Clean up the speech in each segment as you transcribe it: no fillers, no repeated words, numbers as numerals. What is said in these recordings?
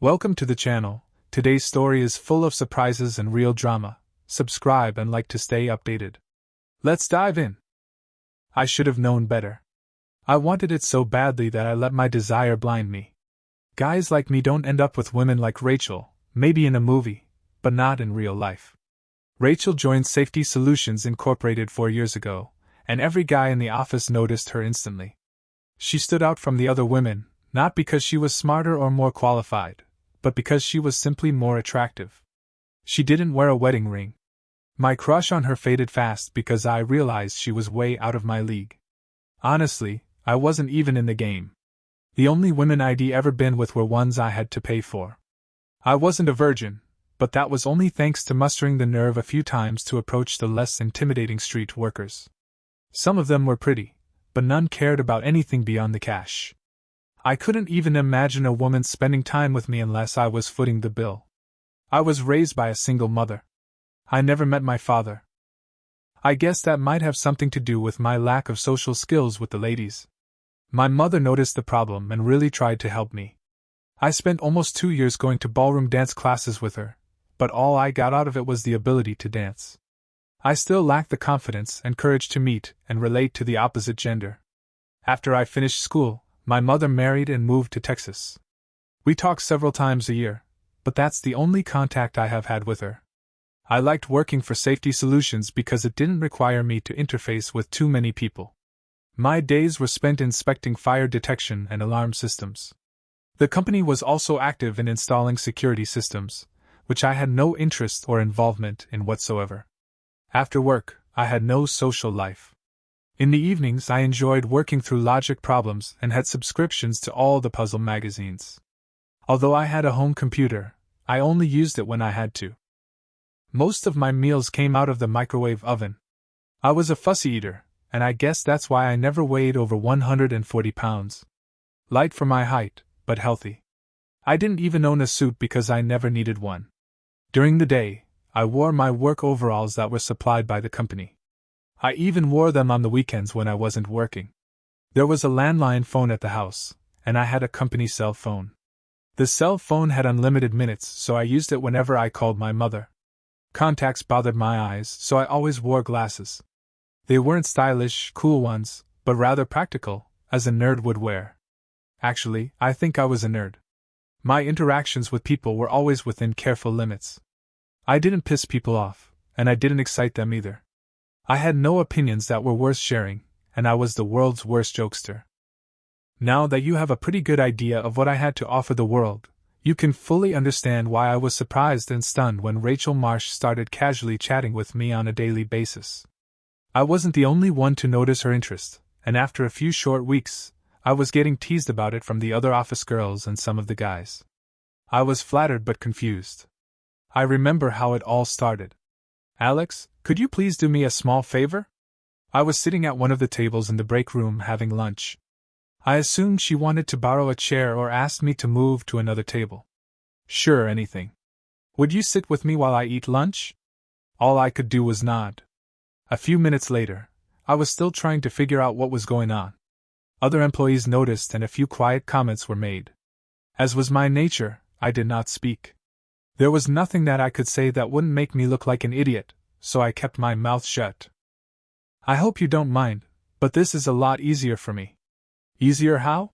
Welcome to the channel. Today's story is full of surprises and real drama. Subscribe and like to stay updated. Let's dive in. I should have known better. I wanted it so badly that I let my desire blind me. Guys like me don't end up with women like Rachel, maybe in a movie, but not in real life. Rachel joined Safety Solutions Incorporated 4 years ago, and every guy in the office noticed her instantly. She stood out from the other women, not because she was smarter or more qualified, but because she was simply more attractive. She didn't wear a wedding ring. My crush on her faded fast because I realized she was way out of my league. Honestly, I wasn't even in the game. The only women I'd ever been with were ones I had to pay for. I wasn't a virgin, but that was only thanks to mustering the nerve a few times to approach the less intimidating street workers. Some of them were pretty, but none cared about anything beyond the cash. I couldn't even imagine a woman spending time with me unless I was footing the bill. I was raised by a single mother. I never met my father. I guess that might have something to do with my lack of social skills with the ladies. My mother noticed the problem and really tried to help me. I spent almost 2 years going to ballroom dance classes with her, but all I got out of it was the ability to dance. I still lacked the confidence and courage to meet and relate to the opposite gender. After I finished school, my mother married and moved to Texas. We talk several times a year, but that's the only contact I have had with her. I liked working for Safety Solutions because it didn't require me to interface with too many people. My days were spent inspecting fire detection and alarm systems. The company was also active in installing security systems, which I had no interest or involvement in whatsoever. After work, I had no social life. In the evenings, I enjoyed working through logic problems and had subscriptions to all the puzzle magazines. Although I had a home computer, I only used it when I had to. Most of my meals came out of the microwave oven. I was a fussy eater, and I guess that's why I never weighed over 140 pounds. Light for my height, but healthy. I didn't even own a suit because I never needed one. During the day, I wore my work overalls that were supplied by the company. I even wore them on the weekends when I wasn't working. There was a landline phone at the house, and I had a company cell phone. The cell phone had unlimited minutes, so I used it whenever I called my mother. Contacts bothered my eyes, so I always wore glasses. They weren't stylish, cool ones, but rather practical, as a nerd would wear. Actually, I think I was a nerd. My interactions with people were always within careful limits. I didn't piss people off, and I didn't excite them either. I had no opinions that were worth sharing, and I was the world's worst jokester. Now that you have a pretty good idea of what I had to offer the world, you can fully understand why I was surprised and stunned when Rachel Marsh started casually chatting with me on a daily basis. I wasn't the only one to notice her interest, and after a few short weeks, I was getting teased about it from the other office girls and some of the guys. I was flattered but confused. I remember how it all started. "Alex, could you please do me a small favor?" I was sitting at one of the tables in the break room having lunch. I assumed she wanted to borrow a chair or asked me to move to another table. Sure, anything. "Would you sit with me while I eat lunch?" All I could do was nod. A few minutes later, I was still trying to figure out what was going on. Other employees noticed and a few quiet comments were made. As was my nature, I did not speak. There was nothing that I could say that wouldn't make me look like an idiot, so I kept my mouth shut. "I hope you don't mind, but this is a lot easier for me." "Easier how?"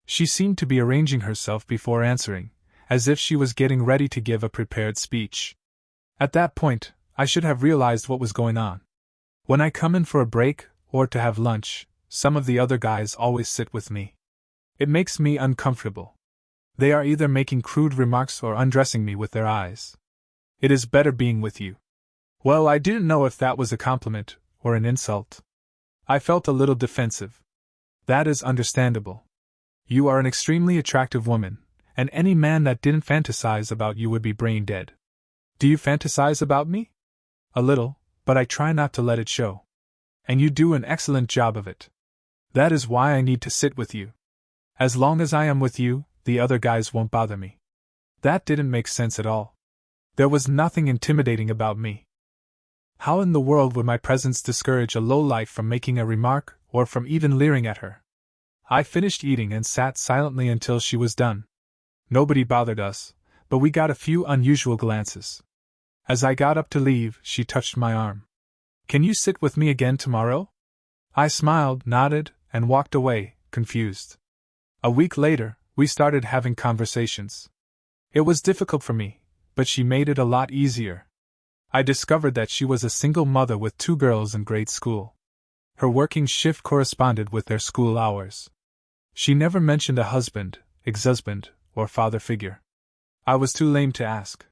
She seemed to be arranging herself before answering, as if she was getting ready to give a prepared speech. At that point, I should have realized what was going on. When I come in for a break, or to have lunch, some of the other guys always sit with me. It makes me uncomfortable. They are either making crude remarks or undressing me with their eyes. "It is better being with you." Well, I didn't know if that was a compliment or an insult. I felt a little defensive. "That is understandable. You are an extremely attractive woman, and any man that didn't fantasize about you would be brain dead." "Do you fantasize about me?" "A little, but I try not to let it show. And you do an excellent job of it. That is why I need to sit with you. As long as I am with you, the other guys won't bother me." That didn't make sense at all. There was nothing intimidating about me. How in the world would my presence discourage a lowlife from making a remark or from even leering at her? I finished eating and sat silently until she was done. Nobody bothered us, but we got a few unusual glances. As I got up to leave, she touched my arm. "Can you sit with me again tomorrow?" I smiled, nodded, and walked away, confused. A week later, we started having conversations. It was difficult for me, but she made it a lot easier. I discovered that she was a single mother with 2 girls in grade school. Her working shift corresponded with their school hours. She never mentioned a husband, ex-husband, or father figure. I was too lame to ask.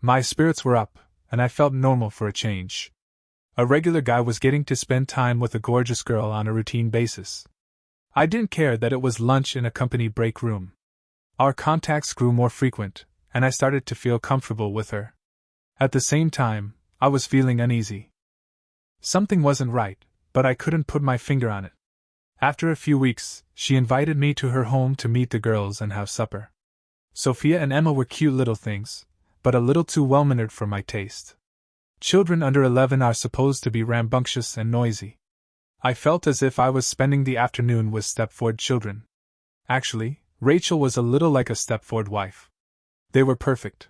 My spirits were up, and I felt normal for a change. A regular guy was getting to spend time with a gorgeous girl on a routine basis. I didn't care that it was lunch in a company break room. Our contacts grew more frequent, and I started to feel comfortable with her. At the same time, I was feeling uneasy. Something wasn't right, but I couldn't put my finger on it. After a few weeks, she invited me to her home to meet the girls and have supper. Sophia and Emma were cute little things, but a little too well-mannered for my taste. Children under 11 are supposed to be rambunctious and noisy. I felt as if I was spending the afternoon with Stepford children. Actually, Rachel was a little like a Stepford wife. They were perfect.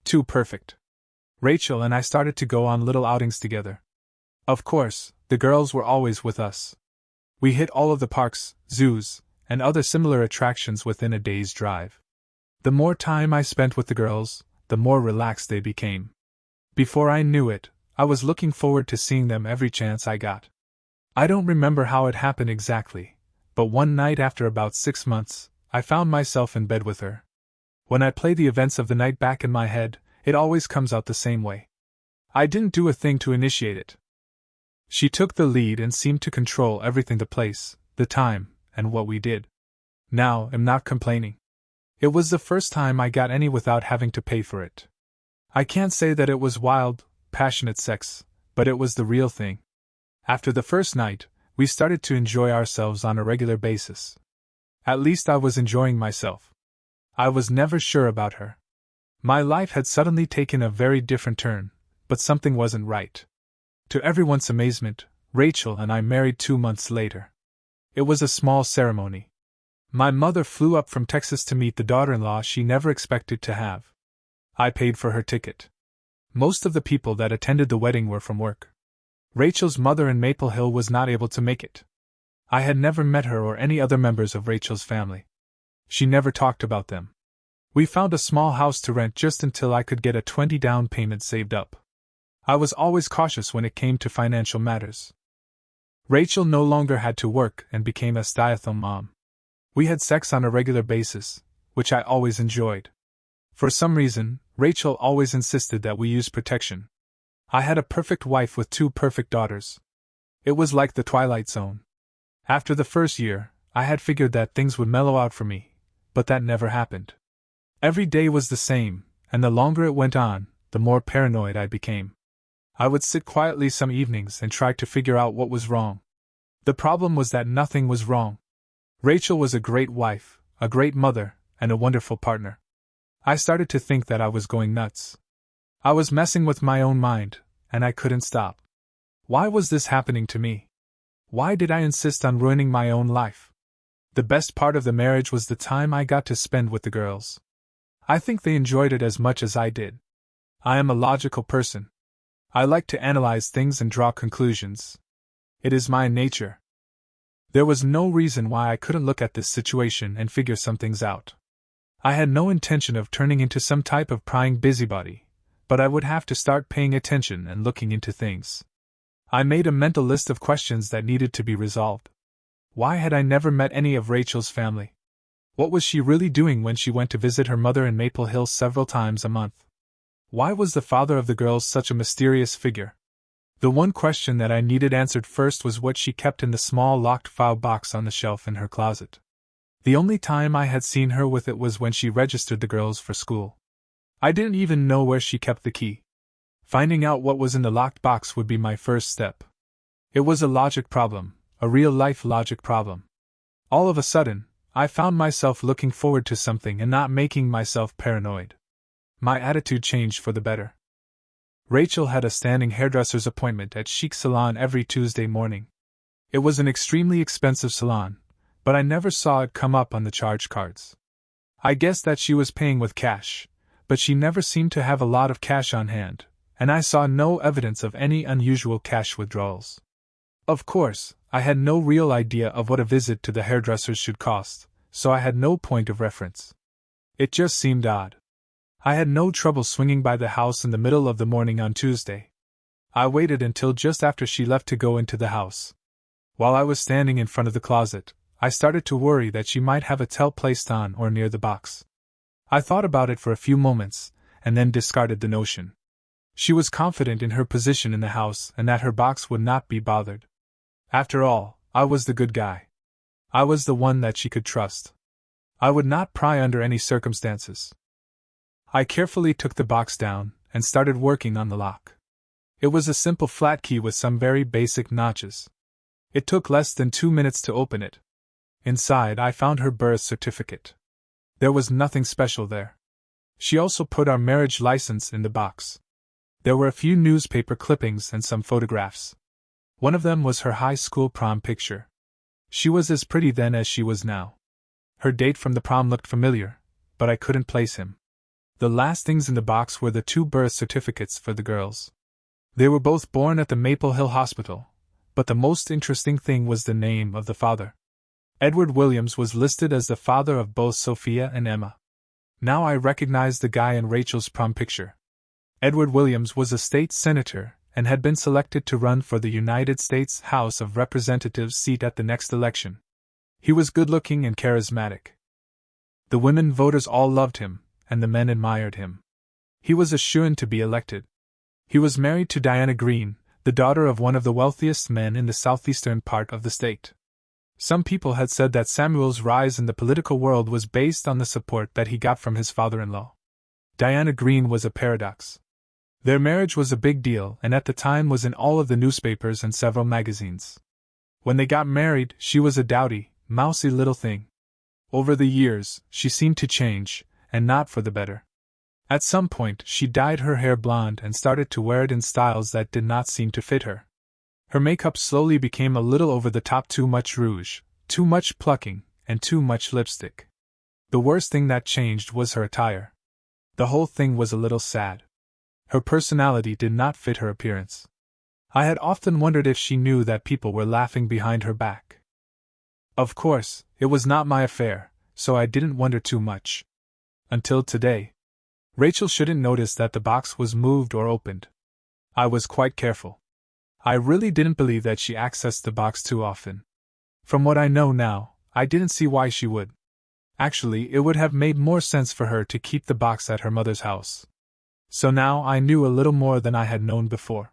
Too perfect. Rachel and I started to go on little outings together. Of course, the girls were always with us. We hit all of the parks, zoos, and other similar attractions within a day's drive. The more time I spent with the girls, the more relaxed they became. Before I knew it, I was looking forward to seeing them every chance I got. I don't remember how it happened exactly, but one night after about 6 months, I found myself in bed with her. When I play the events of the night back in my head, it always comes out the same way. I didn't do a thing to initiate it. She took the lead and seemed to control everything: the place, the time, and what we did. Now, I'm not complaining. It was the first time I got any without having to pay for it. I can't say that it was wild, passionate sex, but it was the real thing. After the first night, we started to enjoy ourselves on a regular basis. At least I was enjoying myself. I was never sure about her. My life had suddenly taken a very different turn, but something wasn't right. To everyone's amazement, Rachel and I married 2 months later. It was a small ceremony. My mother flew up from Texas to meet the daughter-in-law she never expected to have. I paid for her ticket. Most of the people that attended the wedding were from work. Rachel's mother in Maple Hill was not able to make it. I had never met her or any other members of Rachel's family. She never talked about them. We found a small house to rent just until I could get a 20 down payment saved up. I was always cautious when it came to financial matters. Rachel no longer had to work and became a stay-at-home mom. We had sex on a regular basis, which I always enjoyed. For some reason, Rachel always insisted that we use protection. I had a perfect wife with 2 perfect daughters. It was like the Twilight Zone. After the first year, I had figured that things would mellow out for me, but that never happened. Every day was the same, and the longer it went on, the more paranoid I became. I would sit quietly some evenings and try to figure out what was wrong. The problem was that nothing was wrong. Rachel was a great wife, a great mother, and a wonderful partner. I started to think that I was going nuts. I was messing with my own mind, and I couldn't stop. Why was this happening to me? Why did I insist on ruining my own life? The best part of the marriage was the time I got to spend with the girls. I think they enjoyed it as much as I did. I am a logical person. I like to analyze things and draw conclusions. It is my nature. There was no reason why I couldn't look at this situation and figure some things out. I had no intention of turning into some type of prying busybody, but I would have to start paying attention and looking into things. I made a mental list of questions that needed to be resolved. Why had I never met any of Rachel's family? What was she really doing when she went to visit her mother in Maple Hill several times a month? Why was the father of the girls such a mysterious figure? The one question that I needed answered first was what she kept in the small locked file box on the shelf in her closet. The only time I had seen her with it was when she registered the girls for school. I didn't even know where she kept the key. Finding out what was in the locked box would be my first step. It was a logic problem, a real-life logic problem. All of a sudden, I found myself looking forward to something and not making myself paranoid. My attitude changed for the better. Rachel had a standing hairdresser's appointment at Chic Salon every Tuesday morning. It was an extremely expensive salon, but I never saw it come up on the charge cards. I guessed that she was paying with cash, but she never seemed to have a lot of cash on hand, and I saw no evidence of any unusual cash withdrawals. Of course, I had no real idea of what a visit to the hairdresser's should cost, so I had no point of reference. It just seemed odd. I had no trouble swinging by the house in the middle of the morning on Tuesday. I waited until just after she left to go into the house. While I was standing in front of the closet, I started to worry that she might have a tell placed on or near the box. I thought about it for a few moments, and then discarded the notion. She was confident in her position in the house and that her box would not be bothered. After all, I was the good guy. I was the one that she could trust. I would not pry under any circumstances. I carefully took the box down and started working on the lock. It was a simple flat key with some very basic notches. It took less than 2 minutes to open it. Inside, I found her birth certificate. There was nothing special there. She also put our marriage license in the box. There were a few newspaper clippings and some photographs. One of them was her high school prom picture. She was as pretty then as she was now. Her date from the prom looked familiar, but I couldn't place him. The last things in the box were the 2 birth certificates for the girls. They were both born at the Maple Hill Hospital, but the most interesting thing was the name of the father. Edward Williams was listed as the father of both Sophia and Emma. Now I recognized the guy in Rachel's prom picture. Edward Williams was a state senator and had been selected to run for the United States House of Representatives seat at the next election. He was good-looking and charismatic. The women voters all loved him, and the men admired him. He was a shoo-in to be elected. He was married to Diana Green, the daughter of one of the wealthiest men in the southeastern part of the state. Some people had said that Samuel's rise in the political world was based on the support that he got from his father-in-law. Diana Green was a paradox. Their marriage was a big deal and at the time was in all of the newspapers and several magazines. When they got married, she was a dowdy, mousy little thing. Over the years, she seemed to change, and not for the better. At some point, she dyed her hair blonde and started to wear it in styles that did not seem to fit her. Her makeup slowly became a little over the top, too much rouge, too much plucking, and too much lipstick. The worst thing that changed was her attire. The whole thing was a little sad. Her personality did not fit her appearance. I had often wondered if she knew that people were laughing behind her back. Of course, it was not my affair, so I didn't wonder too much. Until today. Rachel shouldn't notice that the box was moved or opened. I was quite careful. I really didn't believe that she accessed the box too often. From what I know now, I didn't see why she would. Actually, it would have made more sense for her to keep the box at her mother's house. So now I knew a little more than I had known before.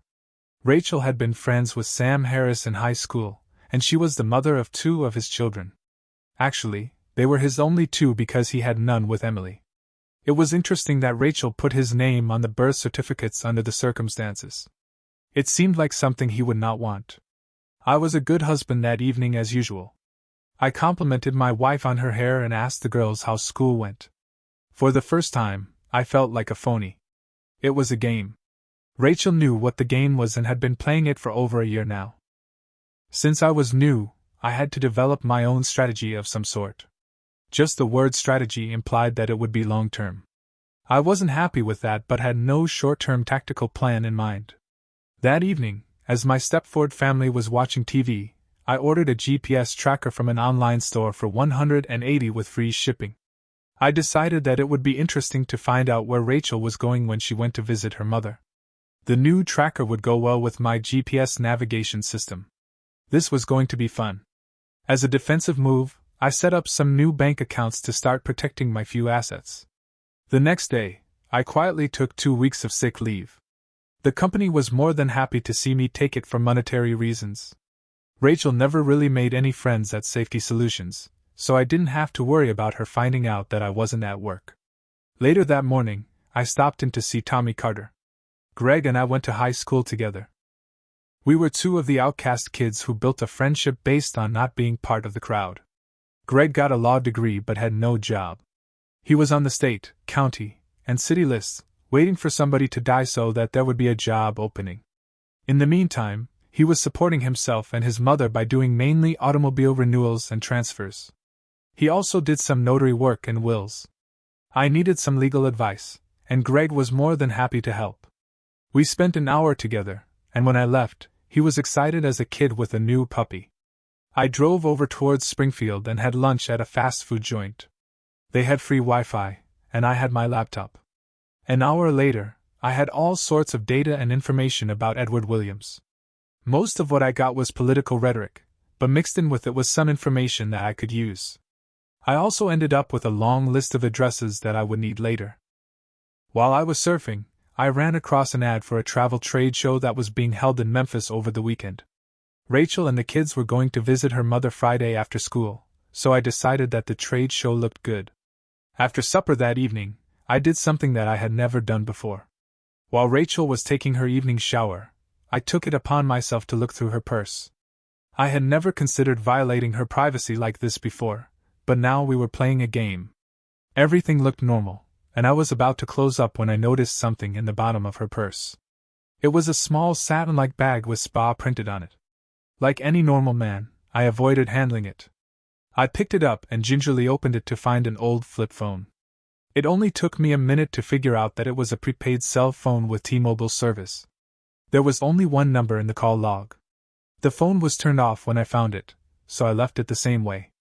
Rachel had been friends with Sam Harris in high school, and she was the mother of 2 of his children. Actually, they were his only 2 because he had none with Emily. It was interesting that Rachel put his name on the birth certificates under the circumstances. It seemed like something he would not want. I was a good husband that evening as usual. I complimented my wife on her hair and asked the girls how school went. For the first time, I felt like a phony. It was a game. Rachel knew what the game was and had been playing it for over a year now. Since I was new, I had to develop my own strategy of some sort. Just the word strategy implied that it would be long-term. I wasn't happy with that but had no short-term tactical plan in mind. That evening, as my Stepford family was watching TV, I ordered a GPS tracker from an online store for $180 with free shipping. I decided that it would be interesting to find out where Rachel was going when she went to visit her mother. The new tracker would go well with my GPS navigation system. This was going to be fun. As a defensive move, I set up some new bank accounts to start protecting my few assets. The next day, I quietly took 2 weeks of sick leave. The company was more than happy to see me take it for monetary reasons. Rachel never really made any friends at Safety Solutions, so I didn't have to worry about her finding out that I wasn't at work. Later that morning, I stopped in to see Tommy Carter. Greg and I went to high school together. We were 2 of the outcast kids who built a friendship based on not being part of the crowd. Greg got a law degree but had no job. He was on the state, county, and city lists, waiting for somebody to die so that there would be a job opening. In the meantime, he was supporting himself and his mother by doing mainly automobile renewals and transfers. He also did some notary work and wills. I needed some legal advice, and Greg was more than happy to help. We spent an hour together, and when I left, he was excited as a kid with a new puppy. I drove over towards Springfield and had lunch at a fast food joint. They had free Wi-Fi, and I had my laptop. An hour later, I had all sorts of data and information about Edward Williams. Most of what I got was political rhetoric, but mixed in with it was some information that I could use. I also ended up with a long list of addresses that I would need later. While I was surfing, I ran across an ad for a travel trade show that was being held in Memphis over the weekend. Rachel and the kids were going to visit her mother Friday after school, so I decided that the trade show looked good. After supper that evening, I did something that I had never done before. While Rachel was taking her evening shower, I took it upon myself to look through her purse. I had never considered violating her privacy like this before, but now we were playing a game. Everything looked normal, and I was about to close up when I noticed something in the bottom of her purse. It was a small satin-like bag with spa printed on it. Like any normal man, I avoided handling it. I picked it up and gingerly opened it to find an old flip phone. It only took me a minute to figure out that it was a prepaid cell phone with T-Mobile service. There was only one number in the call log. The phone was turned off when I found it, so I left it the same way.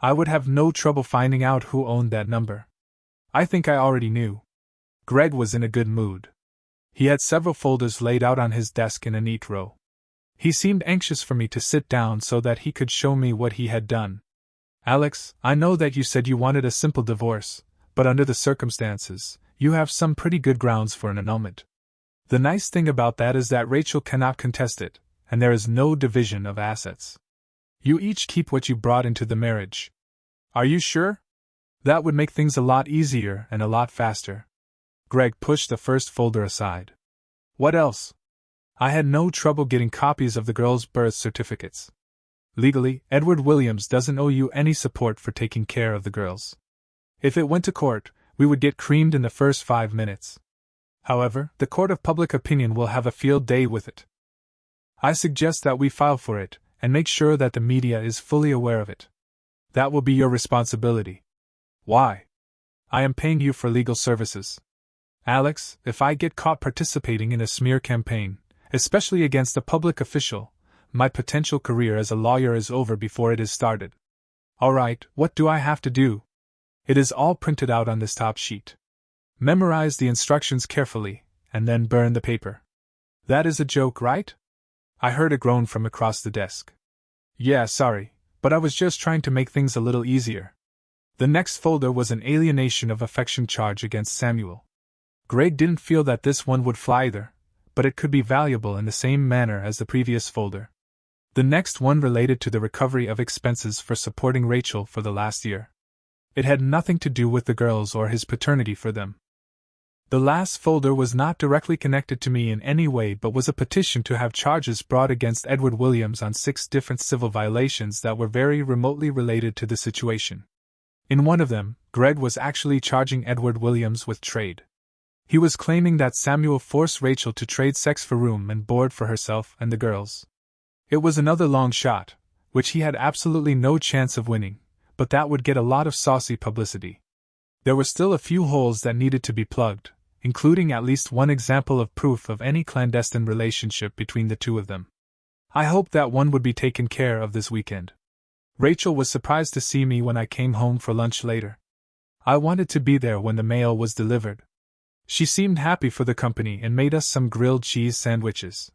I would have no trouble finding out who owned that number. I think I already knew. Greg was in a good mood. He had several folders laid out on his desk in a neat row. He seemed anxious for me to sit down so that he could show me what he had done. Alex, I know that you said you wanted a simple divorce, but under the circumstances, you have some pretty good grounds for an annulment. The nice thing about that is that Rachel cannot contest it, and there is no division of assets. You each keep what you brought into the marriage. Are you sure? That would make things a lot easier and a lot faster. Greg pushed the first folder aside. What else? I had no trouble getting copies of the girls' birth certificates. Legally, Edward Williams doesn't owe you any support for taking care of the girls. If it went to court, we would get creamed in the first 5 minutes. However, the court of public opinion will have a field day with it. I suggest that we file for it, and make sure that the media is fully aware of it. That will be your responsibility. Why? I am paying you for legal services. Alex, if I get caught participating in a smear campaign, especially against a public official, my potential career as a lawyer is over before it is started. All right, what do I have to do? It is all printed out on this top sheet. Memorize the instructions carefully, and then burn the paper. That is a joke, right? I heard a groan from across the desk. Yeah, sorry, but I was just trying to make things a little easier. The next folder was an alienation of affection charge against Samuel. Greg didn't feel that this one would fly either, but it could be valuable in the same manner as the previous folder. The next one related to the recovery of expenses for supporting Rachel for the last year. It had nothing to do with the girls or his paternity for them. The last folder was not directly connected to me in any way but was a petition to have charges brought against Edward Williams on 6 different civil violations that were very remotely related to the situation. In one of them, Greg was actually charging Edward Williams with trade. He was claiming that Samuel forced Rachel to trade sex for room and board for herself and the girls. It was another long shot, which he had absolutely no chance of winning, but that would get a lot of saucy publicity. There were still a few holes that needed to be plugged, including at least one example of proof of any clandestine relationship between the two of them. I hoped that one would be taken care of this weekend. Rachel was surprised to see me when I came home for lunch later. I wanted to be there when the mail was delivered. She seemed happy for the company and made us some grilled cheese sandwiches.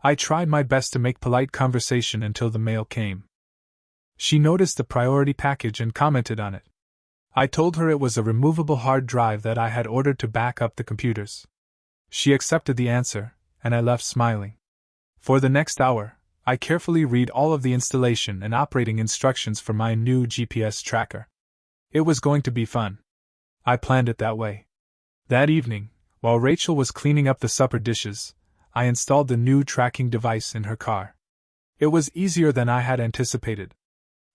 I tried my best to make polite conversation until the mail came. She noticed the priority package and commented on it. I told her it was a removable hard drive that I had ordered to back up the computers. She accepted the answer, and I left smiling. For the next hour, I carefully read all of the installation and operating instructions for my new GPS tracker. It was going to be fun. I planned it that way. That evening, while Rachel was cleaning up the supper dishes, I installed the new tracking device in her car. It was easier than I had anticipated.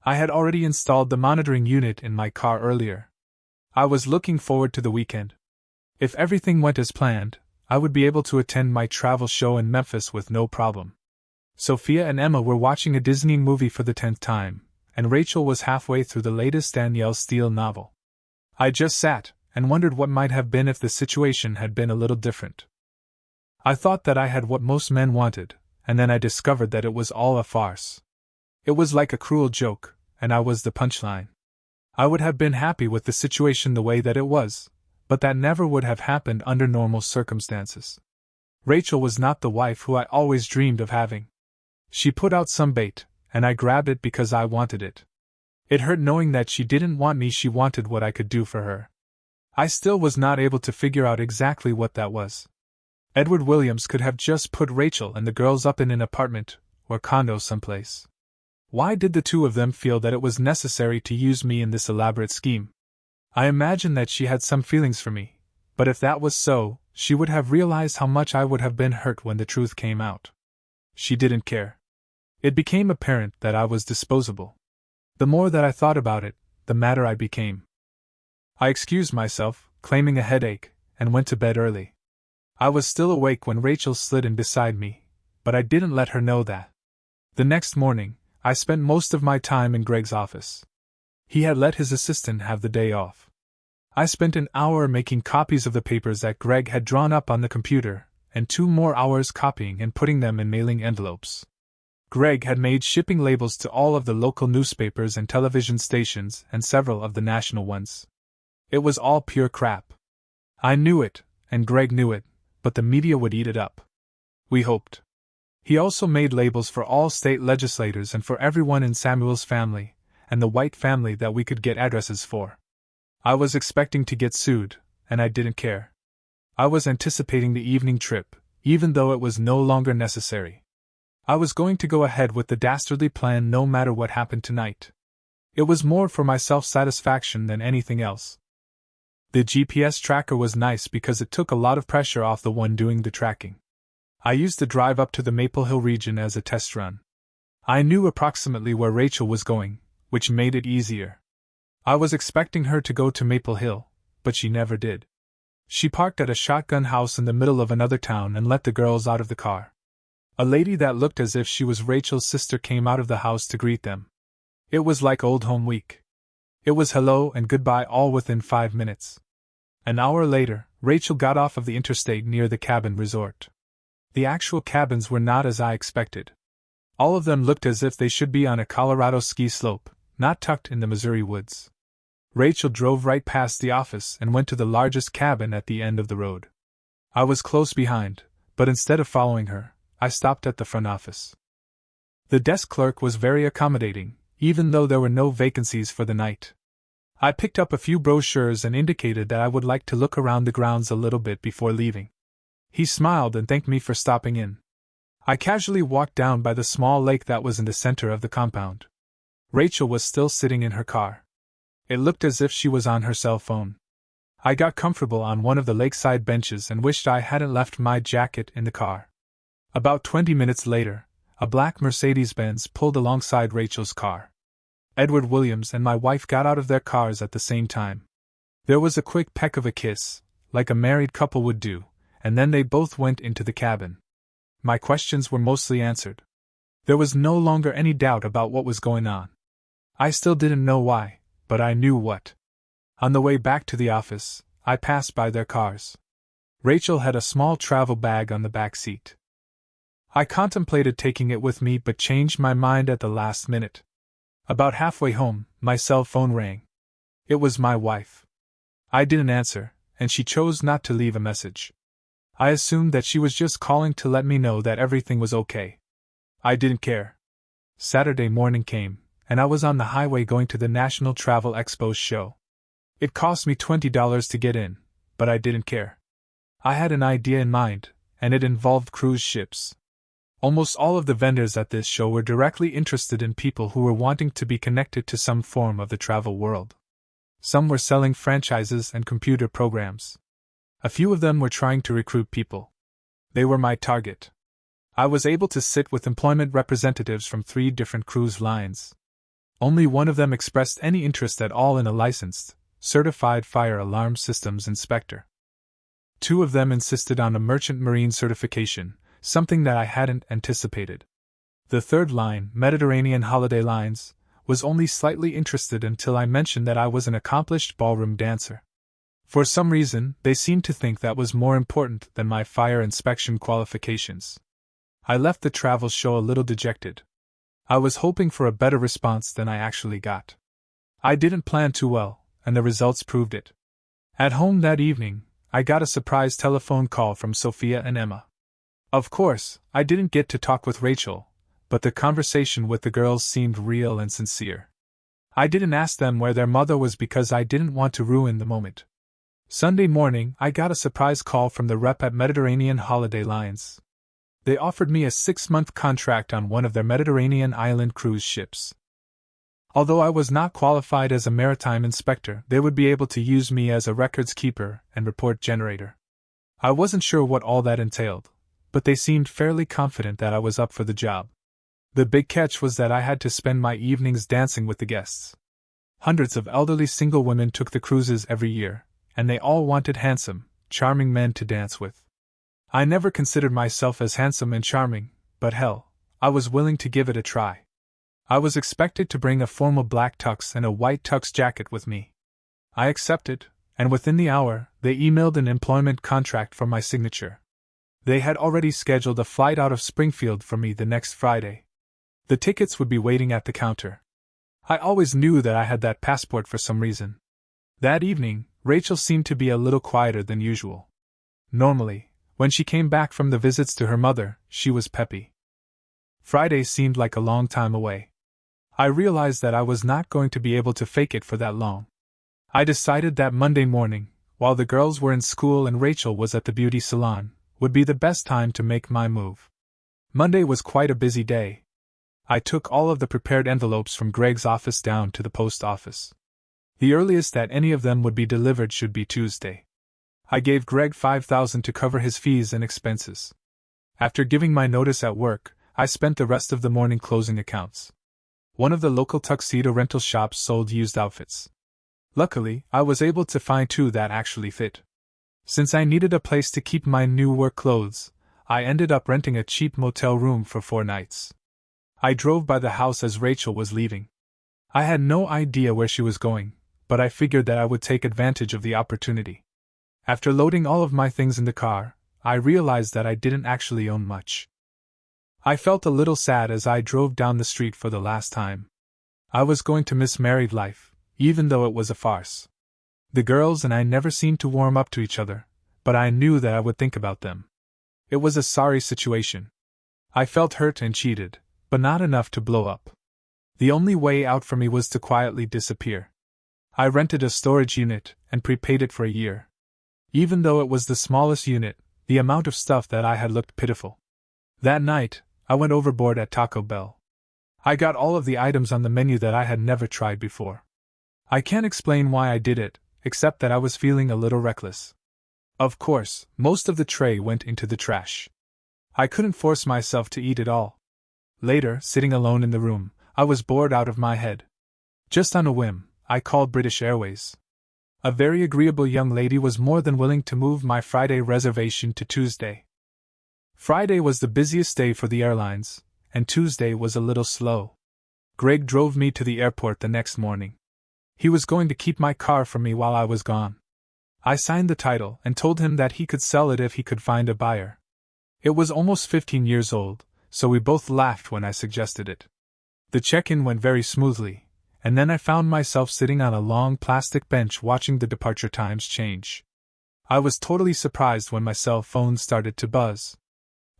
I had already installed the monitoring unit in my car earlier. I was looking forward to the weekend. If everything went as planned, I would be able to attend my travel show in Memphis with no problem. Sophia and Emma were watching a Disney movie for the 10th time, and Rachel was halfway through the latest Danielle Steele novel. I just sat and wondered what might have been if the situation had been a little different. I thought that I had what most men wanted, and then I discovered that it was all a farce. It was like a cruel joke, and I was the punchline. I would have been happy with the situation the way that it was, but that never would have happened under normal circumstances. Rachel was not the wife who I always dreamed of having. She put out some bait, and I grabbed it because I wanted it. It hurt knowing that she didn't want me, she wanted what I could do for her. I still was not able to figure out exactly what that was. Edward Williams could have just put Rachel and the girls up in an apartment or condo someplace. Why did the two of them feel that it was necessary to use me in this elaborate scheme? I imagined that she had some feelings for me, but if that was so, she would have realized how much I would have been hurt when the truth came out. She didn't care. It became apparent that I was disposable. The more that I thought about it, the madder I became. I excused myself, claiming a headache, and went to bed early. I was still awake when Rachel slid in beside me, but I didn't let her know that. The next morning, I spent most of my time in Greg's office. He had let his assistant have the day off. I spent an hour making copies of the papers that Greg had drawn up on the computer, and 2 more hours copying and putting them in mailing envelopes. Greg had made shipping labels to all of the local newspapers and television stations and several of the national ones. It was all pure crap. I knew it, and Greg knew it, but the media would eat it up. We hoped. He also made labels for all state legislators and for everyone in Samuel's family, and the White family that we could get addresses for. I was expecting to get sued, and I didn't care. I was anticipating the evening trip, even though it was no longer necessary. I was going to go ahead with the dastardly plan no matter what happened tonight. It was more for my self-satisfaction than anything else. The GPS tracker was nice because it took a lot of pressure off the one doing the tracking. I used the drive up to the Maple Hill region as a test run. I knew approximately where Rachel was going, which made it easier. I was expecting her to go to Maple Hill, but she never did. She parked at a shotgun house in the middle of another town and let the girls out of the car. A lady that looked as if she was Rachel's sister came out of the house to greet them. It was like Old Home Week. It was hello and goodbye all within 5 minutes. An hour later, Rachel got off of the interstate near the cabin resort. The actual cabins were not as I expected. All of them looked as if they should be on a Colorado ski slope, not tucked in the Missouri woods. Rachel drove right past the office and went to the largest cabin at the end of the road. I was close behind, but instead of following her, I stopped at the front office. The desk clerk was very accommodating, even though there were no vacancies for the night. I picked up a few brochures and indicated that I would like to look around the grounds a little bit before leaving. He smiled and thanked me for stopping in. I casually walked down by the small lake that was in the center of the compound. Rachel was still sitting in her car. It looked as if she was on her cell phone. I got comfortable on one of the lakeside benches and wished I hadn't left my jacket in the car. About 20 minutes later, a black Mercedes-Benz pulled alongside Rachel's car. Edward Williams and my wife got out of their cars at the same time. There was a quick peck of a kiss, like a married couple would do, and then they both went into the cabin. My questions were mostly answered. There was no longer any doubt about what was going on. I still didn't know why, but I knew what. On the way back to the office, I passed by their cars. Rachel had a small travel bag on the back seat. I contemplated taking it with me but changed my mind at the last minute. About halfway home, my cell phone rang. It was my wife. I didn't answer, and she chose not to leave a message. I assumed that she was just calling to let me know that everything was okay. I didn't care. Saturday morning came, and I was on the highway going to the National Travel Expo show. It cost me $20 to get in, but I didn't care. I had an idea in mind, and it involved cruise ships. Almost all of the vendors at this show were directly interested in people who were wanting to be connected to some form of the travel world. Some were selling franchises and computer programs. A few of them were trying to recruit people. They were my target. I was able to sit with employment representatives from 3 different cruise lines. Only one of them expressed any interest at all in a licensed, certified fire alarm systems inspector. 2 of them insisted on a merchant marine certification, something that I hadn't anticipated. The third line, Mediterranean Holiday Lines, was only slightly interested until I mentioned that I was an accomplished ballroom dancer. For some reason, they seemed to think that was more important than my fire inspection qualifications. I left the travel show a little dejected. I was hoping for a better response than I actually got. I didn't plan too well, and the results proved it. At home that evening, I got a surprise telephone call from Sophia and Emma. Of course, I didn't get to talk with Rachel, but the conversation with the girls seemed real and sincere. I didn't ask them where their mother was because I didn't want to ruin the moment. Sunday morning, I got a surprise call from the rep at Mediterranean Holiday Lines. They offered me a 6-month contract on one of their Mediterranean island cruise ships. Although I was not qualified as a maritime inspector, they would be able to use me as a records keeper and report generator. I wasn't sure what all that entailed, but they seemed fairly confident that I was up for the job. The big catch was that I had to spend my evenings dancing with the guests. Hundreds of elderly single women took the cruises every year, and they all wanted handsome, charming men to dance with. I never considered myself as handsome and charming, but hell, I was willing to give it a try. I was expected to bring a formal black tux and a white tux jacket with me. I accepted, and within the hour, they emailed an employment contract for my signature. They had already scheduled a flight out of Springfield for me the next Friday. The tickets would be waiting at the counter. I always knew that I had that passport for some reason. That evening, Rachel seemed to be a little quieter than usual. Normally, when she came back from the visits to her mother, she was peppy. Friday seemed like a long time away. I realized that I was not going to be able to fake it for that long. I decided that Monday morning, while the girls were in school and Rachel was at the beauty salon, would be the best time to make my move. Monday was quite a busy day. I took all of the prepared envelopes from Greg's office down to the post office. The earliest that any of them would be delivered should be Tuesday. I gave Greg $5,000 to cover his fees and expenses. After giving my notice at work, I spent the rest of the morning closing accounts. One of the local tuxedo rental shops sold used outfits. Luckily, I was able to find 2 that actually fit. Since I needed a place to keep my new work clothes, I ended up renting a cheap motel room for 4 nights. I drove by the house as Rachel was leaving. I had no idea where she was going, but I figured that I would take advantage of the opportunity. After loading all of my things in the car, I realized that I didn't actually own much. I felt a little sad as I drove down the street for the last time. I was going to miss married life, even though it was a farce. The girls and I never seemed to warm up to each other, but I knew that I would think about them. It was a sorry situation. I felt hurt and cheated, but not enough to blow up. The only way out for me was to quietly disappear. I rented a storage unit and prepaid it for a year. Even though it was the smallest unit, the amount of stuff that I had looked pitiful. That night, I went overboard at Taco Bell. I got all of the items on the menu that I had never tried before. I can't explain why I did it, except that I was feeling a little reckless. Of course, most of the tray went into the trash. I couldn't force myself to eat it all. Later, sitting alone in the room, I was bored out of my head. Just on a whim, I called British Airways. A very agreeable young lady was more than willing to move my Friday reservation to Tuesday. Friday was the busiest day for the airlines, and Tuesday was a little slow. Greg drove me to the airport the next morning. He was going to keep my car for me while I was gone. I signed the title and told him that he could sell it if he could find a buyer. It was almost 15 years old, so we both laughed when I suggested it. The check-in went very smoothly, and then I found myself sitting on a long plastic bench watching the departure times change. I was totally surprised when my cell phone started to buzz.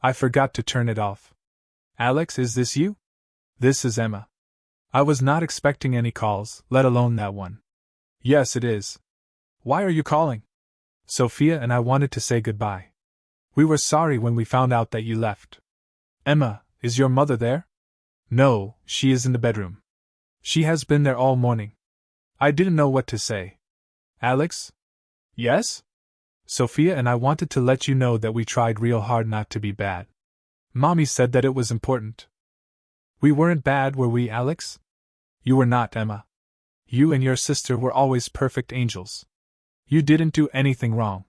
I forgot to turn it off. Alex, is this you? This is Emma. I was not expecting any calls, let alone that one. Yes, it is. Why are you calling? Sophia and I wanted to say goodbye. We were sorry when we found out that you left. Emma, is your mother there? No, she is in the bedroom. She has been there all morning. I didn't know what to say. Alex? Yes? Sophia and I wanted to let you know that we tried real hard not to be bad. Mommy said that it was important. We weren't bad, were we, Alex? You were not, Emma. You and your sister were always perfect angels. You didn't do anything wrong.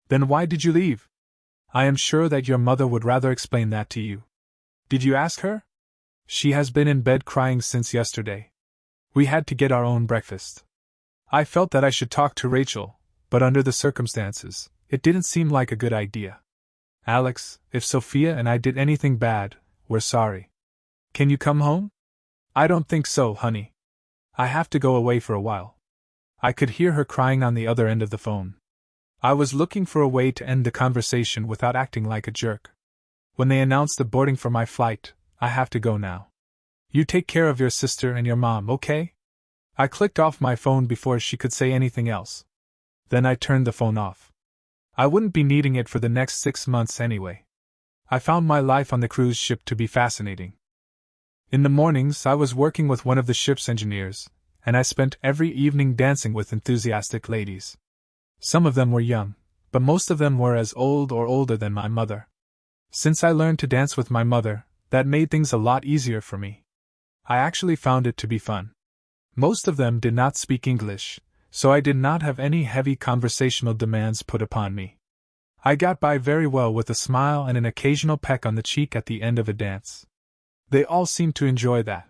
Then why did you leave? I am sure that your mother would rather explain that to you. Did you ask her? She has been in bed crying since yesterday. We had to get our own breakfast. I felt that I should talk to Rachel, but under the circumstances, it didn't seem like a good idea. Alex, if Sophia and I did anything bad, we're sorry. Can you come home? I don't think so, honey. I have to go away for a while. I could hear her crying on the other end of the phone. I was looking for a way to end the conversation without acting like a jerk. When they announced the boarding for my flight, I have to go now. You take care of your sister and your mom, okay? I clicked off my phone before she could say anything else. Then I turned the phone off. I wouldn't be needing it for the next 6 months anyway. I found my life on the cruise ship to be fascinating. In the mornings, I was working with one of the ship's engineers, and I spent every evening dancing with enthusiastic ladies. Some of them were young, but most of them were as old or older than my mother. Since I learned to dance with my mother, that made things a lot easier for me. I actually found it to be fun. Most of them did not speak English, so I did not have any heavy conversational demands put upon me. I got by very well with a smile and an occasional peck on the cheek at the end of a dance. They all seemed to enjoy that.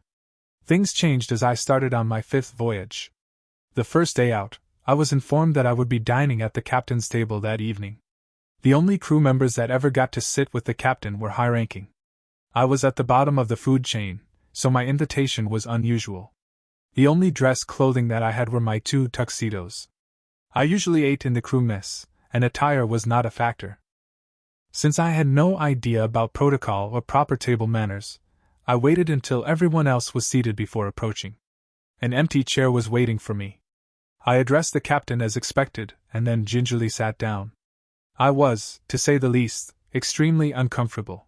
Things changed as I started on my 5th voyage. The first day out, I was informed that I would be dining at the captain's table that evening. The only crew members that ever got to sit with the captain were high-ranking. I was at the bottom of the food chain, so my invitation was unusual. The only dress clothing that I had were my 2 tuxedos. I usually ate in the crew mess, and attire was not a factor. Since I had no idea about protocol or proper table manners, I waited until everyone else was seated before approaching. An empty chair was waiting for me. I addressed the captain as expected, and then gingerly sat down. I was, to say the least, extremely uncomfortable.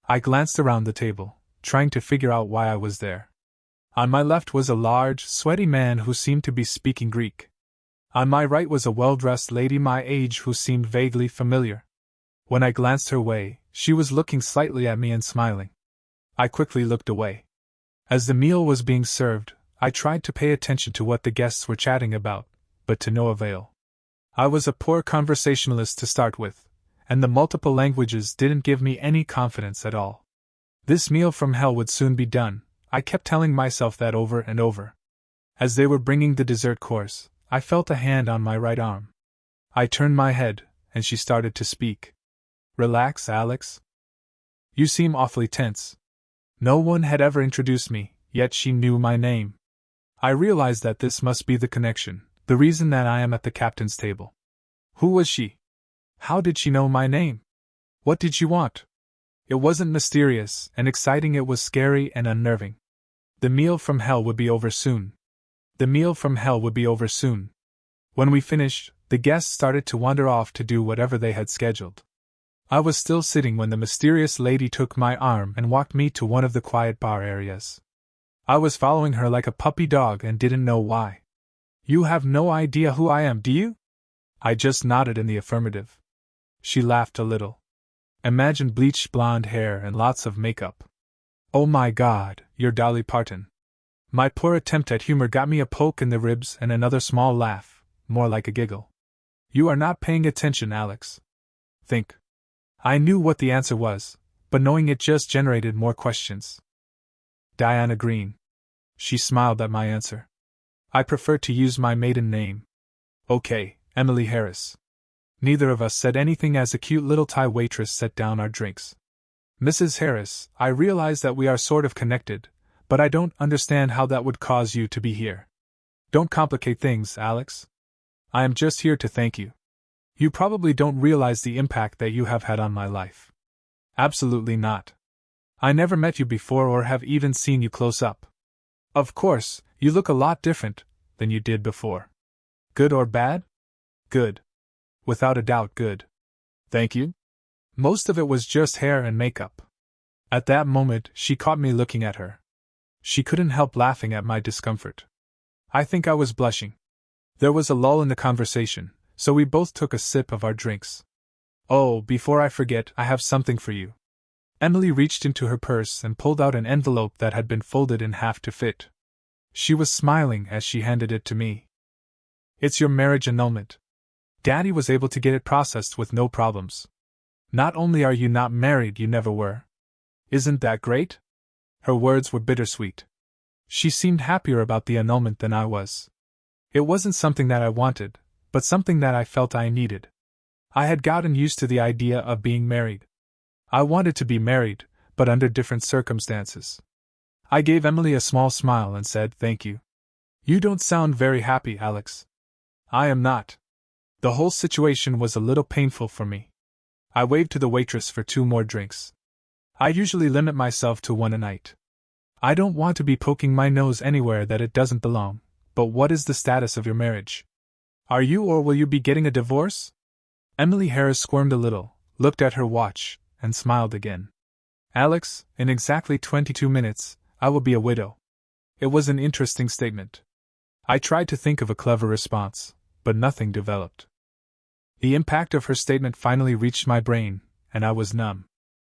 I glanced around the table, trying to figure out why I was there. On my left was a large, sweaty man who seemed to be speaking Greek. On my right was a well-dressed lady my age who seemed vaguely familiar. When I glanced her way, she was looking slightly at me and smiling. I quickly looked away. As the meal was being served, I tried to pay attention to what the guests were chatting about, but to no avail. I was a poor conversationalist to start with, and the multiple languages didn't give me any confidence at all. This meal from hell would soon be done, I kept telling myself that over and over. As they were bringing the dessert course, I felt a hand on my right arm. I turned my head, and she started to speak. Relax, Alex. You seem awfully tense. No one had ever introduced me, yet she knew my name. I realized that this must be the connection, the reason that I am at the captain's table. Who was she? How did she know my name? What did she want? It wasn't mysterious and exciting, it was scary and unnerving. The meal from hell would be over soon. The meal from hell would be over soon. When we finished, the guests started to wander off to do whatever they had scheduled. I was still sitting when the mysterious lady took my arm and walked me to one of the quiet bar areas. I was following her like a puppy dog and didn't know why. You have no idea who I am, do you? I just nodded in the affirmative. She laughed a little. Imagine bleached blonde hair and lots of makeup. Oh my God, you're Dolly Parton. My poor attempt at humor got me a poke in the ribs and another small laugh, more like a giggle. You are not paying attention, Alex. Think. I knew what the answer was, but knowing it just generated more questions. Diana Green. She smiled at my answer. I prefer to use my maiden name. Okay, Emily Harris. Neither of us said anything as a cute little Thai waitress set down our drinks. Mrs. Harris, I realize that we are sort of connected, but I don't understand how that would cause you to be here. Don't complicate things, Alex. I am just here to thank you. You probably don't realize the impact that you have had on my life. Absolutely not. I never met you before or have even seen you close up. Of course, you look a lot different than you did before. Good or bad? Good. Without a doubt, good. Thank you. Most of it was just hair and makeup. At that moment, she caught me looking at her. She couldn't help laughing at my discomfort. I think I was blushing. There was a lull in the conversation, so we both took a sip of our drinks. Oh, before I forget, I have something for you. Emily reached into her purse and pulled out an envelope that had been folded in half to fit. She was smiling as she handed it to me. It's your marriage annulment. Daddy was able to get it processed with no problems. Not only are you not married, you never were. Isn't that great? Her words were bittersweet. She seemed happier about the annulment than I was. It wasn't something that I wanted, but something that I felt I needed. I had gotten used to the idea of being married. I wanted to be married, but under different circumstances. I gave Emily a small smile and said, "Thank you." "You don't sound very happy, Alex." "I am not." The whole situation was a little painful for me. I waved to the waitress for 2 more drinks. I usually limit myself to 1 a night. I don't want to be poking my nose anywhere that it doesn't belong, but what is the status of your marriage? Are you or will you be getting a divorce? Emily Harris squirmed a little, looked at her watch, and smiled again. "Alex, in exactly 22 minutes, I will be a widow." It was an interesting statement. I tried to think of a clever response, but nothing developed. The impact of her statement finally reached my brain, and I was numb.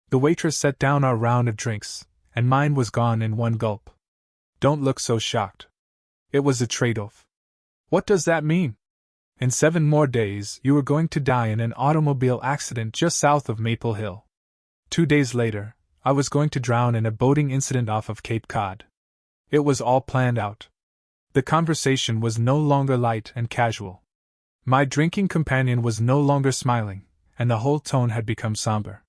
The waitress set down our round of drinks, and mine was gone in 1 gulp. "Don't look so shocked. It was a trade-off." "What does that mean?" "In 7 more days, you were going to die in an automobile accident just south of Maple Hill. 2 days later, I was going to drown in a boating incident off of Cape Cod. It was all planned out." The conversation was no longer light and casual. My drinking companion was no longer smiling, and the whole tone had become somber.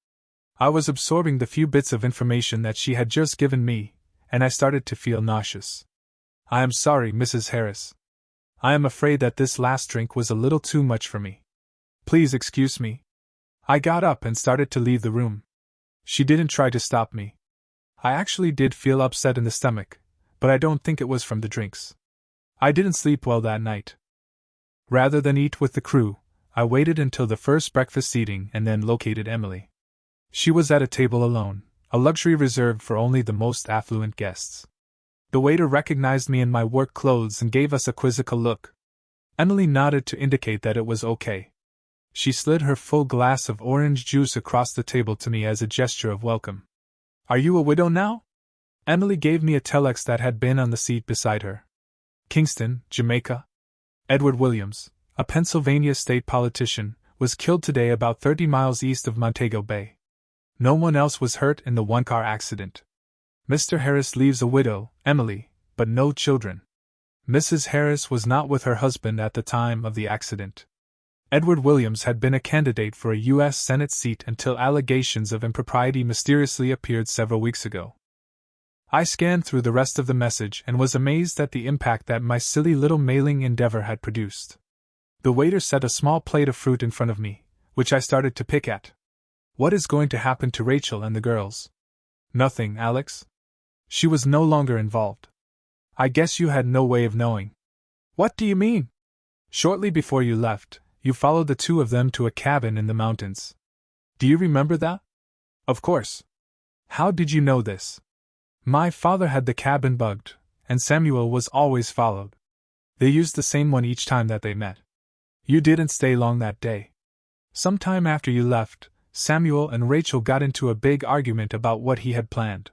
I was absorbing the few bits of information that she had just given me, and I started to feel nauseous. "I am sorry, Mrs. Harris. I am afraid that this last drink was a little too much for me. Please excuse me." I got up and started to leave the room. She didn't try to stop me. I actually did feel upset in the stomach, but I don't think it was from the drinks. I didn't sleep well that night. Rather than eat with the crew, I waited until the first breakfast eating and then located Emily. She was at a table alone, a luxury reserved for only the most affluent guests. The waiter recognized me in my work clothes and gave us a quizzical look. Emily nodded to indicate that it was okay. She slid her full glass of orange juice across the table to me as a gesture of welcome. "Are you a widow now?" Emily gave me a telex that had been on the seat beside her. "Kingston, Jamaica. Edward Williams, a Pennsylvania state politician, was killed today about 30 miles east of Montego Bay. No one else was hurt in the 1-car accident. Mr. Harris leaves a widow, Emily, but no children. Mrs. Harris was not with her husband at the time of the accident. Edward Williams had been a candidate for a U.S. Senate seat until allegations of impropriety mysteriously appeared several weeks ago." I scanned through the rest of the message and was amazed at the impact that my silly little mailing endeavor had produced. The waiter set a small plate of fruit in front of me, which I started to pick at. "What is going to happen to Rachel and the girls?" "Nothing, Alex. She was no longer involved." "I guess you had no way of knowing." "What do you mean?" "Shortly before you left, you followed the 2 of them to a cabin in the mountains. Do you remember that?" "Of course." "How did you know this?" "My father had the cabin bugged, and Samuel was always followed. They used the same one each time that they met." "You didn't stay long that day." "Sometime after you left, Samuel and Rachel got into a big argument about what he had planned.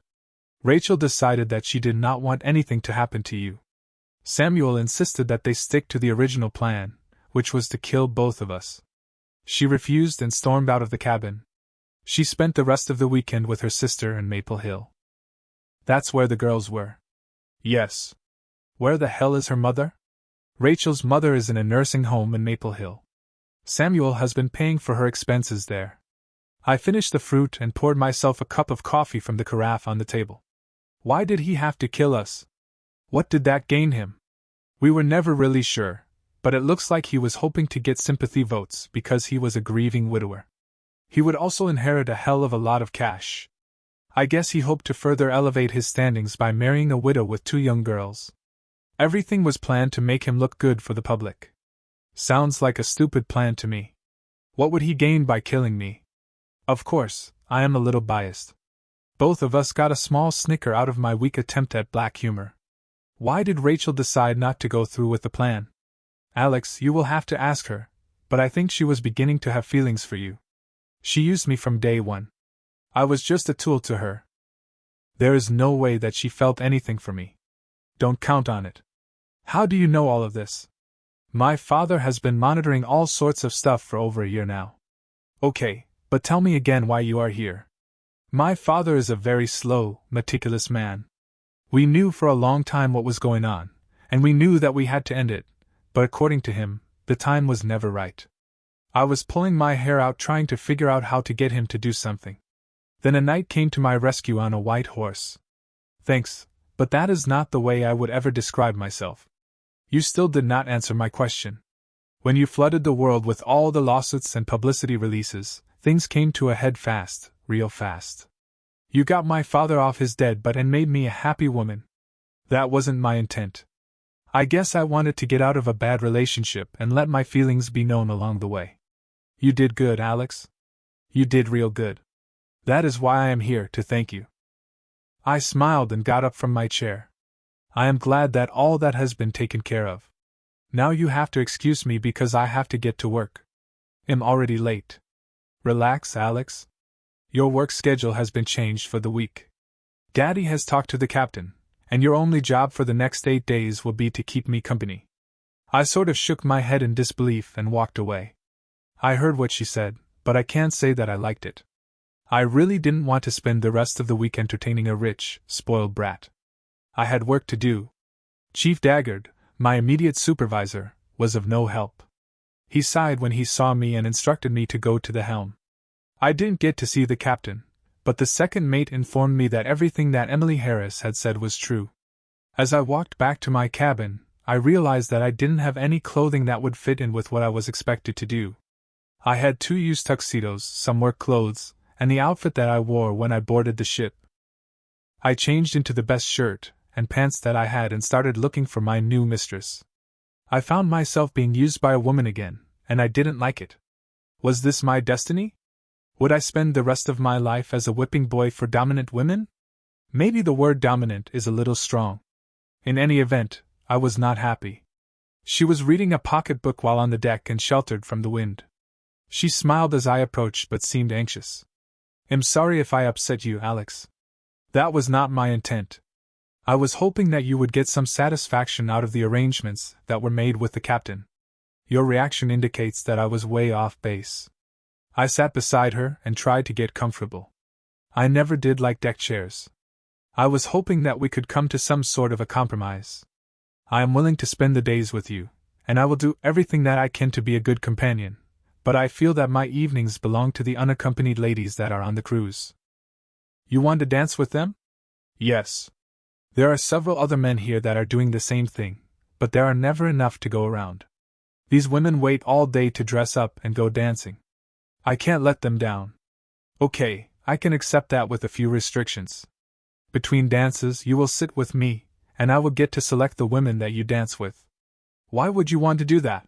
Rachel decided that she did not want anything to happen to you. Samuel insisted that they stick to the original plan, which was to kill both of us. She refused and stormed out of the cabin. She spent the rest of the weekend with her sister in Maple Hill." "That's where the girls were?" "Yes." "Where the hell is her mother?" "Rachel's mother is in a nursing home in Maple Hill. Samuel has been paying for her expenses there." I finished the fruit and poured myself a cup of coffee from the carafe on the table. "Why did he have to kill us? What did that gain him?" "We were never really sure, but it looks like he was hoping to get sympathy votes because he was a grieving widower. He would also inherit a hell of a lot of cash. I guess he hoped to further elevate his standings by marrying a widow with 2 young girls. Everything was planned to make him look good for the public. Sounds like a stupid plan to me. What would he gain by killing me? Of course, I am a little biased. Both of us got a small snicker out of my weak attempt at black humor. Why did Rachel decide not to go through with the plan?" "Alex, you will have to ask her, but I think she was beginning to have feelings for you. She used me from day one. I was just a tool to her. There is no way that she felt anything for me." "Don't count on it." "How do you know all of this?" "My father has been monitoring all sorts of stuff for over a year now." "Okay, but tell me again why you are here." "My father is a very slow, meticulous man. We knew for a long time what was going on, and we knew that we had to end it, but according to him, the time was never right. I was pulling my hair out trying to figure out how to get him to do something. Then a knight came to my rescue on a white horse. Thanks, but that is not the way I would ever describe myself. You still did not answer my question. When you flooded the world with all the lawsuits and publicity releases, things came to a head fast, real fast. You got my father off his dead butt and made me a happy woman. That wasn't my intent. I guess I wanted to get out of a bad relationship and let my feelings be known along the way. You did good, Alex. You did real good. That is why I am here, to thank you. I smiled and got up from my chair. I am glad that all that has been taken care of. Now you have to excuse me because I have to get to work. I'm already late. Relax, Alex. Your work schedule has been changed for the week. Daddy has talked to the captain, and your only job for the next 8 days will be to keep me company. I sort of shook my head in disbelief and walked away. I heard what she said, but I can't say that I liked it. I really didn't want to spend the rest of the week entertaining a rich, spoiled brat. I had work to do. Chief Daggard, my immediate supervisor, was of no help. He sighed when he saw me and instructed me to go to the helm. I didn't get to see the captain, but the second mate informed me that everything that Emily Harris had said was true. As I walked back to my cabin, I realized that I didn't have any clothing that would fit in with what I was expected to do. I had 2 used tuxedos, some work clothes, and the outfit that I wore when I boarded the ship. I changed into the best shirt and pants that I had and started looking for my new mistress. I found myself being used by a woman again, and I didn't like it. Was this my destiny? Would I spend the rest of my life as a whipping boy for dominant women? Maybe the word dominant is a little strong. In any event, I was not happy. She was reading a pocketbook while on the deck and sheltered from the wind. She smiled as I approached but seemed anxious. I'm sorry if I upset you, Alex. That was not my intent. I was hoping that you would get some satisfaction out of the arrangements that were made with the captain. Your reaction indicates that I was way off base. I sat beside her and tried to get comfortable. I never did like deck chairs. I was hoping that we could come to some sort of a compromise. I am willing to spend the days with you, and I will do everything that I can to be a good companion, but I feel that my evenings belong to the unaccompanied ladies that are on the cruise. You want to dance with them? Yes. There are several other men here that are doing the same thing, but there are never enough to go around. These women wait all day to dress up and go dancing. I can't let them down. Okay, I can accept that with a few restrictions. Between dances, you will sit with me, and I will get to select the women that you dance with. Why would you want to do that?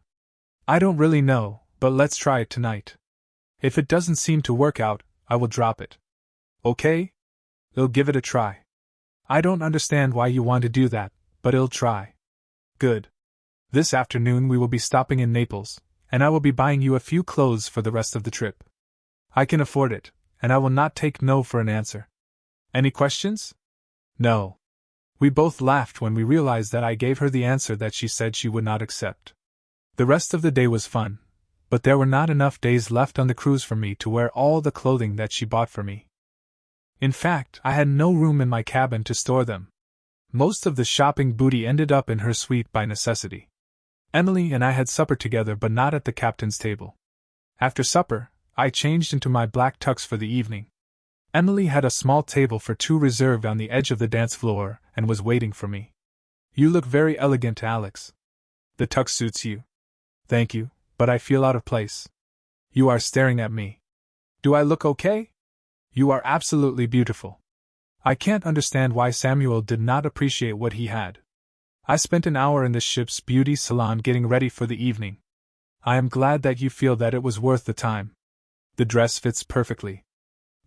I don't really know. But let's try it tonight. If it doesn't seem to work out, I will drop it. Okay? I'll give it a try. I don't understand why you want to do that, but I'll try. Good. This afternoon we will be stopping in Naples, and I will be buying you a few clothes for the rest of the trip. I can afford it, and I will not take no for an answer. Any questions? No. We both laughed when we realized that I gave her the answer that she said she would not accept. The rest of the day was fun. But there were not enough days left on the cruise for me to wear all the clothing that she bought for me. In fact, I had no room in my cabin to store them. Most of the shopping booty ended up in her suite by necessity. Emily and I had supper together but not at the captain's table. After supper, I changed into my black tux for the evening. Emily had a small table for 2 reserved on the edge of the dance floor and was waiting for me. You look very elegant, Alex. The tux suits you. Thank you. But I feel out of place. You are staring at me. Do I look okay? You are absolutely beautiful. I can't understand why Samuel did not appreciate what he had. I spent an hour in the ship's beauty salon getting ready for the evening. I am glad that you feel that it was worth the time. The dress fits perfectly.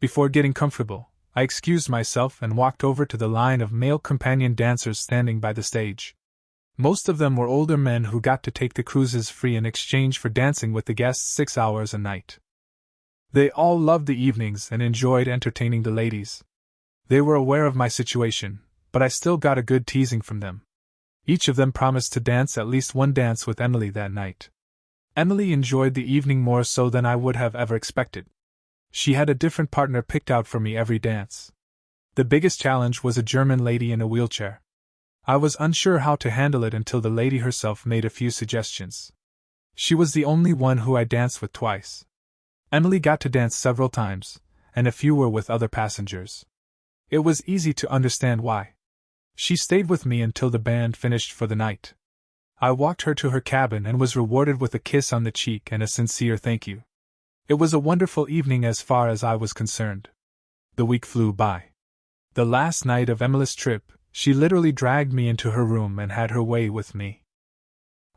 Before getting comfortable, I excused myself and walked over to the line of male companion dancers standing by the stage. Most of them were older men who got to take the cruises free in exchange for dancing with the guests 6 hours a night. They all loved the evenings and enjoyed entertaining the ladies. They were aware of my situation, but I still got a good teasing from them. Each of them promised to dance at least one dance with Emily that night. Emily enjoyed the evening more so than I would have ever expected. She had a different partner picked out for me every dance. The biggest challenge was a German lady in a wheelchair. I was unsure how to handle it until the lady herself made a few suggestions. She was the only one who I danced with twice. Emily got to dance several times, and a few were with other passengers. It was easy to understand why. She stayed with me until the band finished for the night. I walked her to her cabin and was rewarded with a kiss on the cheek and a sincere thank you. It was a wonderful evening as far as I was concerned. The week flew by. The last night of Emily's trip, she literally dragged me into her room and had her way with me.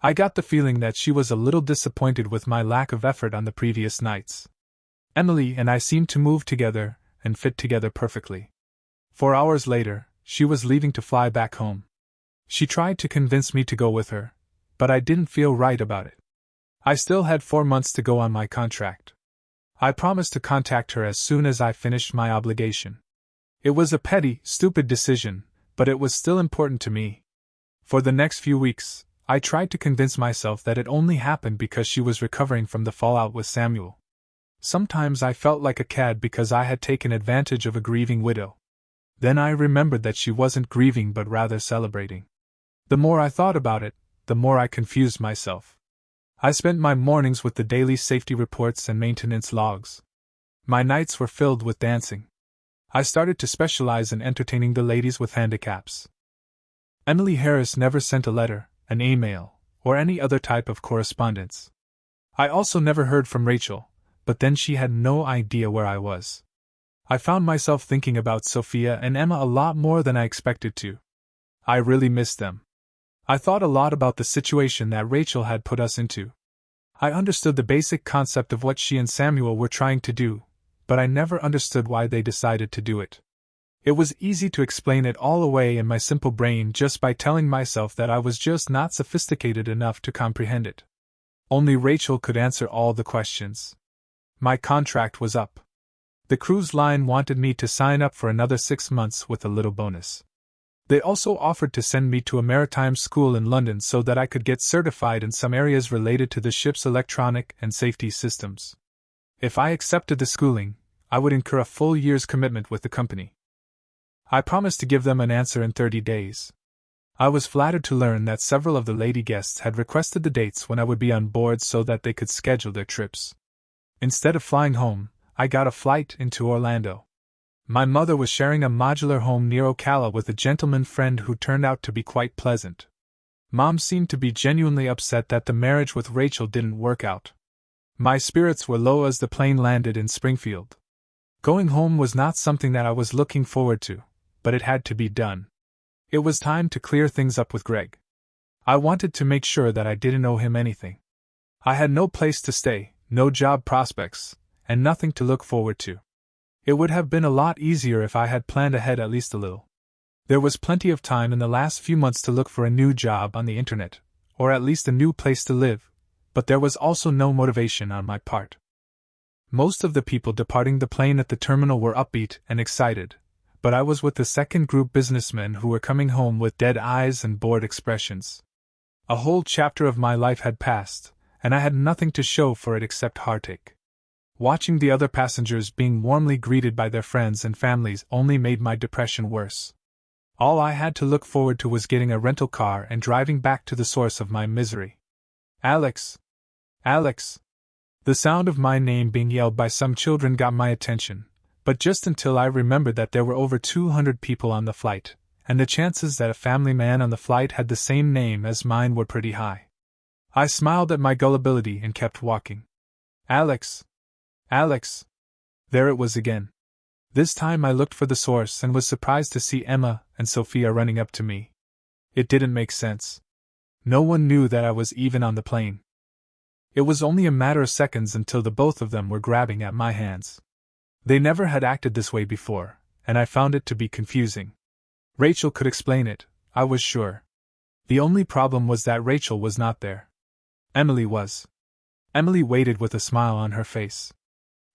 I got the feeling that she was a little disappointed with my lack of effort on the previous nights. Emily and I seemed to move together and fit together perfectly. 4 hours later, she was leaving to fly back home. She tried to convince me to go with her, but I didn't feel right about it. I still had 4 months to go on my contract. I promised to contact her as soon as I finished my obligation. It was a petty, stupid decision, but it was still important to me. For the next few weeks, I tried to convince myself that it only happened because she was recovering from the fallout with Samuel. Sometimes I felt like a cad because I had taken advantage of a grieving widow. Then I remembered that she wasn't grieving but rather celebrating. The more I thought about it, the more I confused myself. I spent my mornings with the daily safety reports and maintenance logs. My nights were filled with dancing. I started to specialize in entertaining the ladies with handicaps. Emily Harris never sent a letter, an email, or any other type of correspondence. I also never heard from Rachel, but then she had no idea where I was. I found myself thinking about Sophia and Emma a lot more than I expected to. I really missed them. I thought a lot about the situation that Rachel had put us into. I understood the basic concept of what she and Samuel were trying to do, but I never understood why they decided to do it. It was easy to explain it all away in my simple brain just by telling myself that I was just not sophisticated enough to comprehend it. Only Rachel could answer all the questions. My contract was up. The cruise line wanted me to sign up for another 6 months with a little bonus. They also offered to send me to a maritime school in London so that I could get certified in some areas related to the ship's electronic and safety systems. If I accepted the schooling, I would incur a full year's commitment with the company. I promised to give them an answer in 30 days. I was flattered to learn that several of the lady guests had requested the dates when I would be on board so that they could schedule their trips. Instead of flying home, I got a flight into Orlando. My mother was sharing a modular home near Ocala with a gentleman friend who turned out to be quite pleasant. Mom seemed to be genuinely upset that the marriage with Rachel didn't work out. My spirits were low as the plane landed in Springfield. Going home was not something that I was looking forward to, but it had to be done. It was time to clear things up with Greg. I wanted to make sure that I didn't owe him anything. I had no place to stay, no job prospects, and nothing to look forward to. It would have been a lot easier if I had planned ahead at least a little. There was plenty of time in the last few months to look for a new job on the internet, or at least a new place to live, but there was also no motivation on my part. Most of the people departing the plane at the terminal were upbeat and excited, but I was with the second group businessmen who were coming home with dead eyes and bored expressions. A whole chapter of my life had passed, and I had nothing to show for it except heartache. Watching the other passengers being warmly greeted by their friends and families only made my depression worse. All I had to look forward to was getting a rental car and driving back to the source of my misery. Alex! Alex! The sound of my name being yelled by some children got my attention, but just until I remembered that there were over 200 people on the flight, and the chances that a family man on the flight had the same name as mine were pretty high. I smiled at my gullibility and kept walking. Alex! Alex! There it was again. This time I looked for the source and was surprised to see Emma and Sophia running up to me. It didn't make sense. No one knew that I was even on the plane. It was only a matter of seconds until the both of them were grabbing at my hands. They never had acted this way before, and I found it to be confusing. Rachel could explain it, I was sure. The only problem was that Rachel was not there. Emily was. Emily waited with a smile on her face.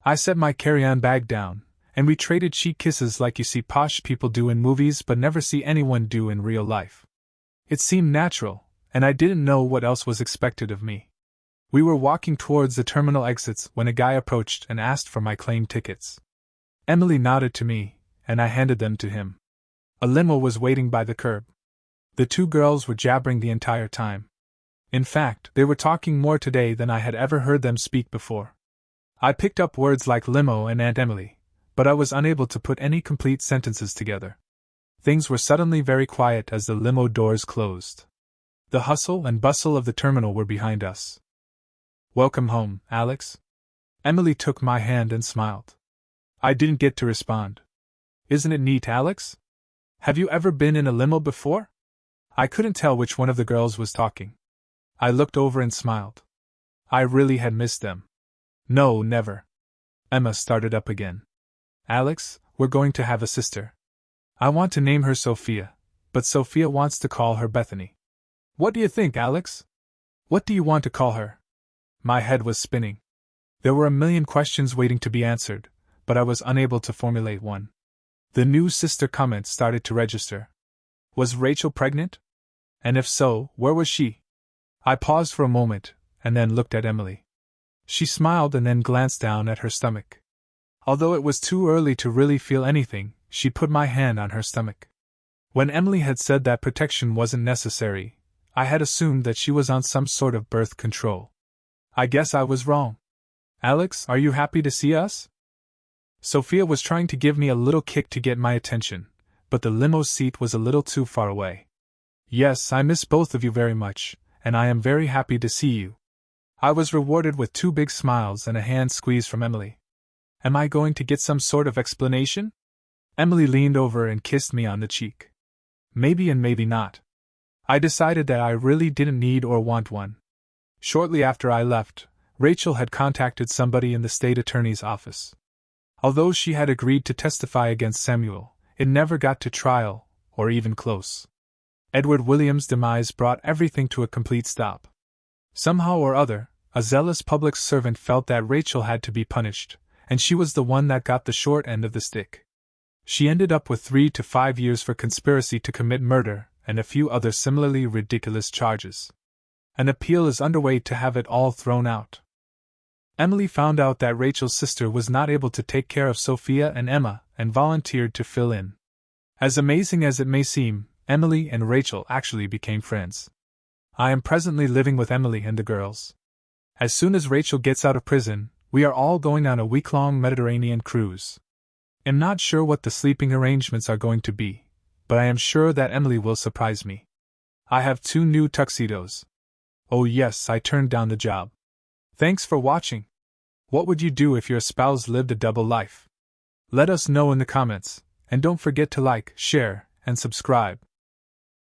I set my carry-on bag down, and we traded cheek kisses like you see posh people do in movies but never see anyone do in real life. It seemed natural, and I didn't know what else was expected of me. We were walking towards the terminal exits when a guy approached and asked for my claim tickets. Emily nodded to me, and I handed them to him. A limo was waiting by the curb. The two girls were jabbering the entire time. In fact, they were talking more today than I had ever heard them speak before. I picked up words like limo and Aunt Emily, but I was unable to put any complete sentences together. Things were suddenly very quiet as the limo doors closed. The hustle and bustle of the terminal were behind us. "Welcome home, Alex." Emily took my hand and smiled. I didn't get to respond. "Isn't it neat, Alex? Have you ever been in a limo before?" I couldn't tell which one of the girls was talking. I looked over and smiled. I really had missed them. "No, never." Emma started up again. "Alex, we're going to have a sister. I want to name her Sophia, but Sophia wants to call her Bethany. What do you think, Alex? What do you want to call her?" My head was spinning. There were a million questions waiting to be answered, but I was unable to formulate one. The new sister comment started to register. Was Rachel pregnant? And if so, where was she? I paused for a moment, and then looked at Emily. She smiled and then glanced down at her stomach. Although it was too early to really feel anything, she put my hand on her stomach. When Emily had said that protection wasn't necessary, I had assumed that she was on some sort of birth control. I guess I was wrong. "Alex, are you happy to see us?" Sophia was trying to give me a little kick to get my attention, but the limo seat was a little too far away. "Yes, I miss both of you very much, and I am very happy to see you." I was rewarded with two big smiles and a hand squeeze from Emily. "Am I going to get some sort of explanation?" Emily leaned over and kissed me on the cheek. Maybe and maybe not. I decided that I really didn't need or want one. Shortly after I left, Rachel had contacted somebody in the state attorney's office. Although she had agreed to testify against Samuel, it never got to trial, or even close. Edward Williams' demise brought everything to a complete stop. Somehow or other, a zealous public servant felt that Rachel had to be punished, and she was the one that got the short end of the stick. She ended up with 3 to 5 years for conspiracy to commit murder, and a few other similarly ridiculous charges. An appeal is underway to have it all thrown out. Emily found out that Rachel's sister was not able to take care of Sophia and Emma, and volunteered to fill in. As amazing as it may seem, Emily and Rachel actually became friends. I am presently living with Emily and the girls. As soon as Rachel gets out of prison, we are all going on a week-long Mediterranean cruise. I'm not sure what the sleeping arrangements are going to be, but I am sure that Emily will surprise me. I have 2 new tuxedos. Oh yes, I turned down the job. Thanks for watching. What would you do if your spouse lived a double life? Let us know in the comments, and don't forget to like, share, and subscribe.